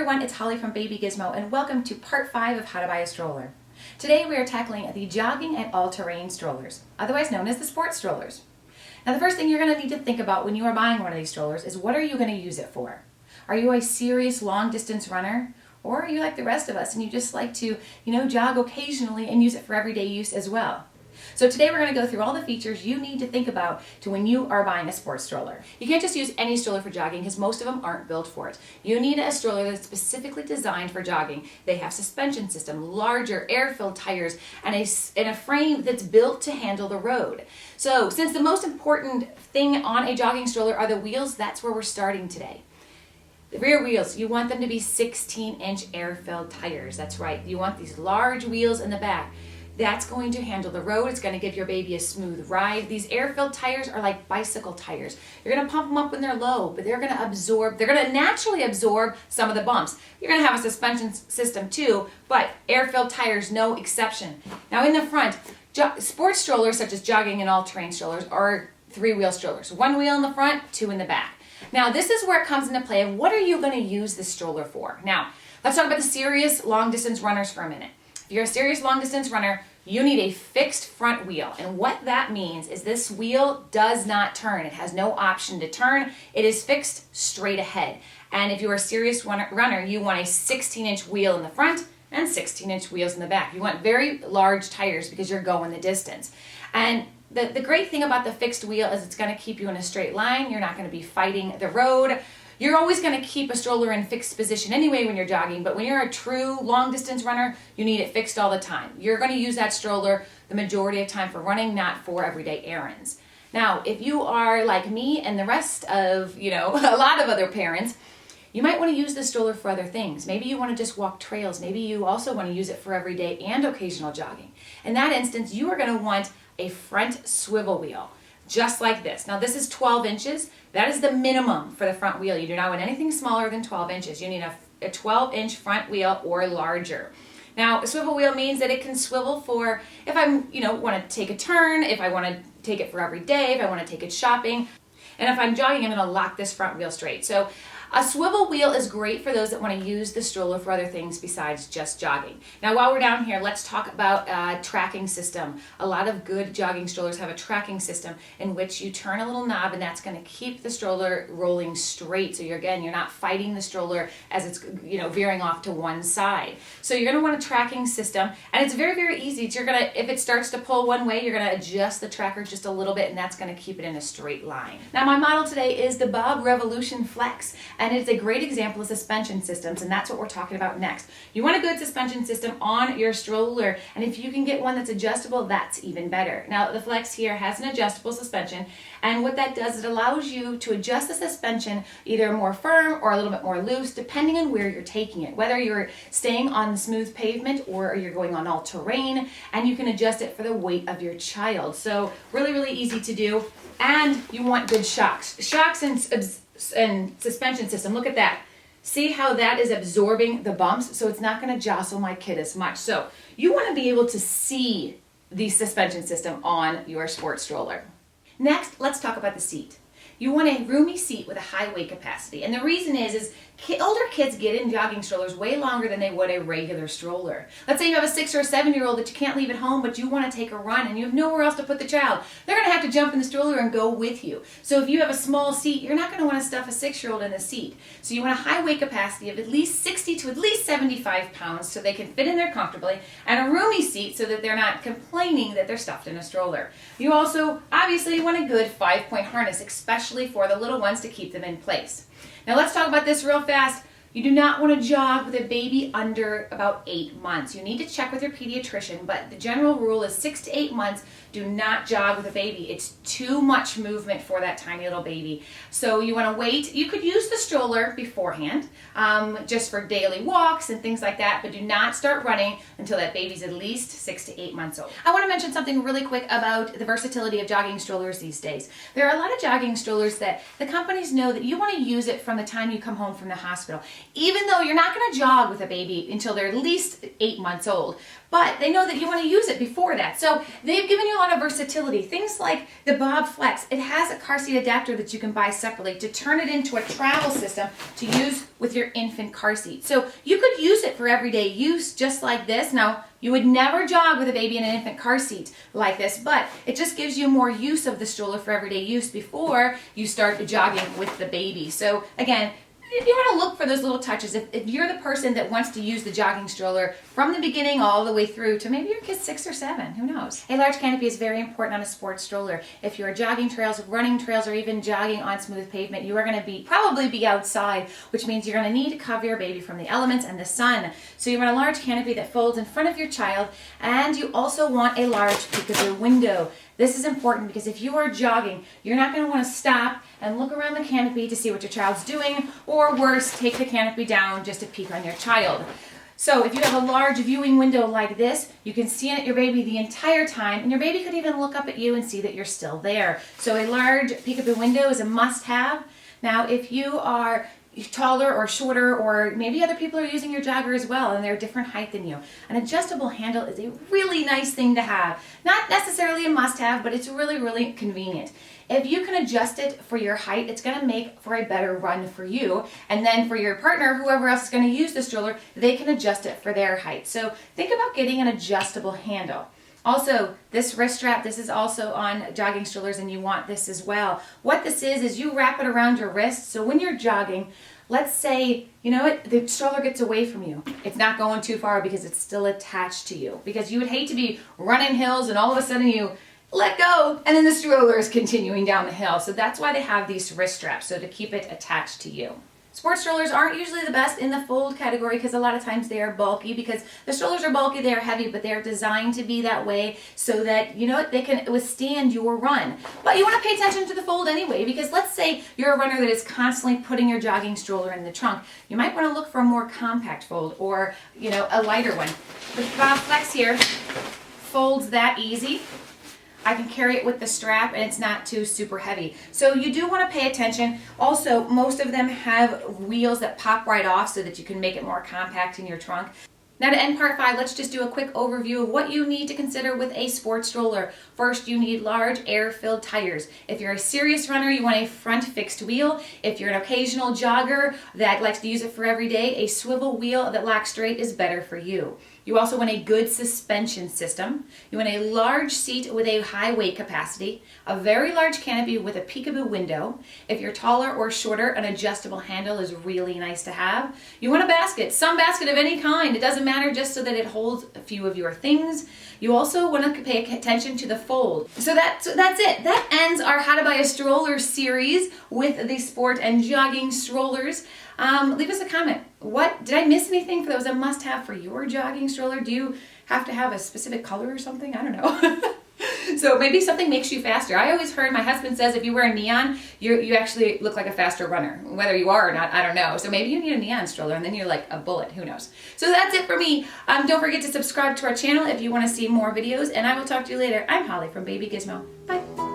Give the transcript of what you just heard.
everyone, it's Holly from Baby Gizmo and welcome to part 5 of How to Buy a Stroller. Today we are tackling the jogging and all-terrain strollers, otherwise known as the sports strollers. Now the first thing you're going to need to think about when you are buying one of these strollers is what are you going to use it for? Are you a serious long-distance runner? Or are you like the rest of us and you just like to, jog occasionally and use it for everyday use as well? So today we're going to go through all the features you need to think about when you are buying a sports stroller. You can't just use any stroller for jogging because most of them aren't built for it. You need a stroller that's specifically designed for jogging. They have suspension system, larger air-filled tires, and a frame that's built to handle the road. So since the most important thing on a jogging stroller are the wheels, that's where we're starting today. The rear wheels, you want them to be 16-inch air-filled tires. That's right. You want these large wheels in the back. That's going to handle the road. It's going to give your baby a smooth ride. These air-filled tires are like bicycle tires. You're going to pump them up when they're low, but they're going to naturally absorb some of the bumps. You're going to have a suspension system too, but air-filled tires, no exception. Now in the front, sports strollers such as jogging and all-terrain strollers are 3-wheel strollers. 1 wheel in the front, 2 in the back. Now this is where it comes into play of what are you going to use this stroller for? Now, let's talk about the serious long-distance runners for a minute. If you're a serious long-distance runner, you need a fixed front wheel. And what that means is this wheel does not turn. It has no option to turn. It is fixed straight ahead. And if you're a serious runner, you want a 16-inch wheel in the front and 16-inch wheels in the back. You want very large tires because you're going the distance. And the great thing about the fixed wheel is it's going to keep you in a straight line. You're not going to be fighting the road. You're always going to keep a stroller in fixed position anyway when you're jogging, but when you're a true long distance runner, you need it fixed all the time. You're going to use that stroller the majority of time for running, not for everyday errands. Now, if you are like me and the rest of, a lot of other parents, you might want to use this stroller for other things. Maybe you want to just walk trails. Maybe you also want to use it for everyday and occasional jogging. In that instance, you are going to want a front swivel wheel. Just like this. Now this is 12 inches. That is the minimum for the front wheel. You do not want anything smaller than 12 inches. You need a 12-inch front wheel or larger. Now a swivel wheel means that it can swivel for if I want to take a turn, if I want to take it for every day, if I want to take it shopping. And if I'm jogging, I'm going to lock this front wheel straight. So a swivel wheel is great for those that want to use the stroller for other things besides just jogging. Now while we're down here, let's talk about a tracking system. A lot of good jogging strollers have a tracking system in which you turn a little knob and that's going to keep the stroller rolling straight. So you're not fighting the stroller as it's veering off to one side. So you're going to want a tracking system, and it's very, very easy. If it starts to pull one way, you're going to adjust the tracker just a little bit, and that's going to keep it in a straight line. Now my model today is the Bob Revolution Flex. And it's a great example of suspension systems, and that's what we're talking about next. You want a good suspension system on your stroller, and if you can get one that's adjustable, that's even better. Now, the Flex here has an adjustable suspension, and what that does, it allows you to adjust the suspension either more firm or a little bit more loose, depending on where you're taking it. Whether you're staying on the smooth pavement or you're going on all terrain, and you can adjust it for the weight of your child. So really, really easy to do, and you want good shocks. Shocks and suspension system, look at that. See how that is absorbing the bumps, so it's not going to jostle my kid as much. So you want to be able to see the suspension system on your sports stroller. Next, let's talk about the seat. You want a roomy seat with a high weight capacity, and the reason is older kids get in jogging strollers way longer than they would a regular stroller. Let's say you have a 6 or 7-year-old that you can't leave at home, but you want to take a run and you have nowhere else to put the child. They're going to have to jump in the stroller and go with you. So if you have a small seat, you're not going to want to stuff a 6-year-old in the seat. So you want a high weight capacity of at least 60 to at least 75 pounds so they can fit in there comfortably, and a roomy seat so that they're not complaining that they're stuffed in a stroller. You also obviously want a good 5-point harness, especially for the little ones to keep them in place. Now let's talk about this real fast. You do not want to jog with a baby under about 8 months. You need to check with your pediatrician, but the general rule is 6 to 8 months. Do not jog with a baby. It's too much movement for that tiny little baby. So you want to wait. You could use the stroller beforehand, just for daily walks and things like that, but do not start running until that baby's at least 6 to 8 months old. I want to mention something really quick about the versatility of jogging strollers these days. There are a lot of jogging strollers that the companies know that you want to use it from the time you come home from the hospital. even though you're not going to jog with a baby until they're at least 8 months old. But they know that you want to use it before that. So they've given you a lot of versatility. Things like the Bob Flex. It has a car seat adapter that you can buy separately to turn it into a travel system to use with your infant car seat. So you could use it for everyday use just like this. Now, you would never jog with a baby in an infant car seat like this, but it just gives you more use of the stroller for everyday use before you start jogging with the baby. So again, if you want to look for those little touches, if you're the person that wants to use the jogging stroller from the beginning all the way through to maybe your kid's 6 or 7, who knows? A large canopy is very important on a sports stroller. If you're jogging trails, running trails, or even jogging on smooth pavement, you are going to probably be outside, which means you're going to need to cover your baby from the elements and the sun. So you want a large canopy that folds in front of your child, and you also want a large peekaboo window. This is important because if you are jogging, you're not going to want to stop and look around the canopy to see what your child's doing, or worse, take the canopy down just to peek on your child. So if you have a large viewing window like this, you can see your baby the entire time, and your baby could even look up at you and see that you're still there. So a large peekaboo window is a must-have. Now, if you are taller or shorter, or maybe other people are using your jogger as well and they're a different height than you, an adjustable handle is a really nice thing to have. Not necessarily a must-have, but it's really, really convenient. If you can adjust it for your height, it's going to make for a better run for you, and then for your partner, whoever else is going to use the stroller, they can adjust it for their height. So think about getting an adjustable handle. Also, this wrist strap, this is also on jogging strollers, and you want this as well. What this is you wrap it around your wrist, so when you're jogging, let's say, you know what, the stroller gets away from you. It's not going too far because it's still attached to you. Because you would hate to be running hills and all of a sudden you let go and then the stroller is continuing down the hill. So that's why they have these wrist straps, so to keep it attached to you. Sports strollers aren't usually the best in the fold category because a lot of times they are bulky, because the strollers are bulky, they are heavy, but they are designed to be that way so that, you know what, they can withstand your run. But you want to pay attention to the fold anyway, because let's say you're a runner that is constantly putting your jogging stroller in the trunk. You might want to look for a more compact fold, or, you know, a lighter one. The Bob Flex here folds that easy. I can carry it with the strap and it's not too super heavy. So you do want to pay attention. Also, most of them have wheels that pop right off so that you can make it more compact in your trunk. Now to end part 5, let's just do a quick overview of what you need to consider with a sports stroller. First, you need large air-filled tires. If you're a serious runner, you want a front fixed wheel. If you're an occasional jogger that likes to use it for every day, a swivel wheel that locks straight is better for you. You also want a good suspension system. You want a large seat with a high weight capacity, a very large canopy with a peekaboo window. If you're taller or shorter, an adjustable handle is really nice to have. You want a basket, some basket of any kind. It doesn't matter, just so that it holds a few of your things. You also want to pay attention to the fold. So that's it. That ends our How to Buy a Stroller series with the sport and jogging strollers. Leave us a comment. Did I miss anything that was a must-have for your jogging stroller? Do you have to have a specific color or something? I don't know. So maybe something makes you faster. I always heard, my husband says, if you wear a neon, you actually look like a faster runner. Whether you are or not, I don't know. So maybe you need a neon stroller and then you're like a bullet. Who knows? So that's it for me. Don't forget to subscribe to our channel if you want to see more videos, and I will talk to you later. I'm Holly from Baby Gizmo. Bye.